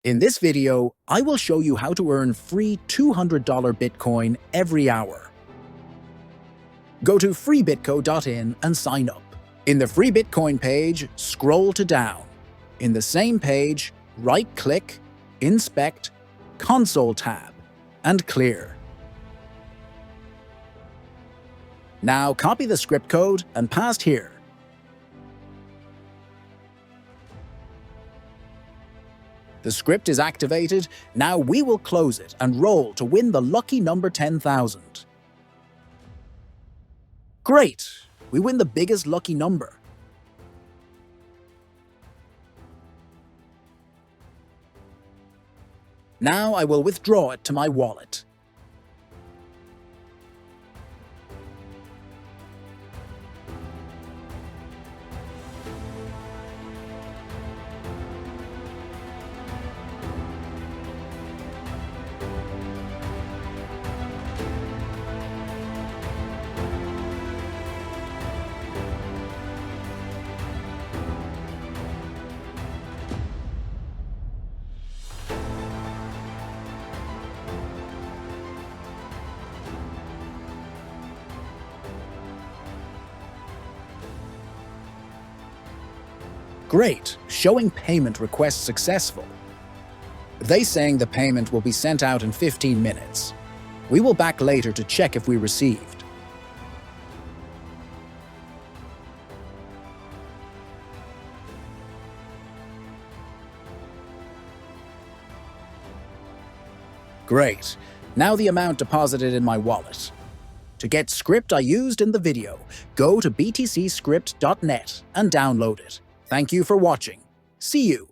In this video, I will show you how to earn free $200 Bitcoin every hour. Go to freebitco.in and sign up. In the Free Bitcoin page, scroll to down. In the same page, right-click, Inspect, Console tab, and Clear. Now copy the script code and paste here. The script is activated. Now we will close it and roll to win the lucky number 10,000. Great! We win the biggest lucky number. Now I will withdraw it to my wallet. Great, showing payment request successful. They saying the payment will be sent out in 15 minutes. We will back later to check if we received. Great, now the amount deposited in my wallet. To get script I used in the video, go to btcscript.net and download it. Thank you for watching. See you.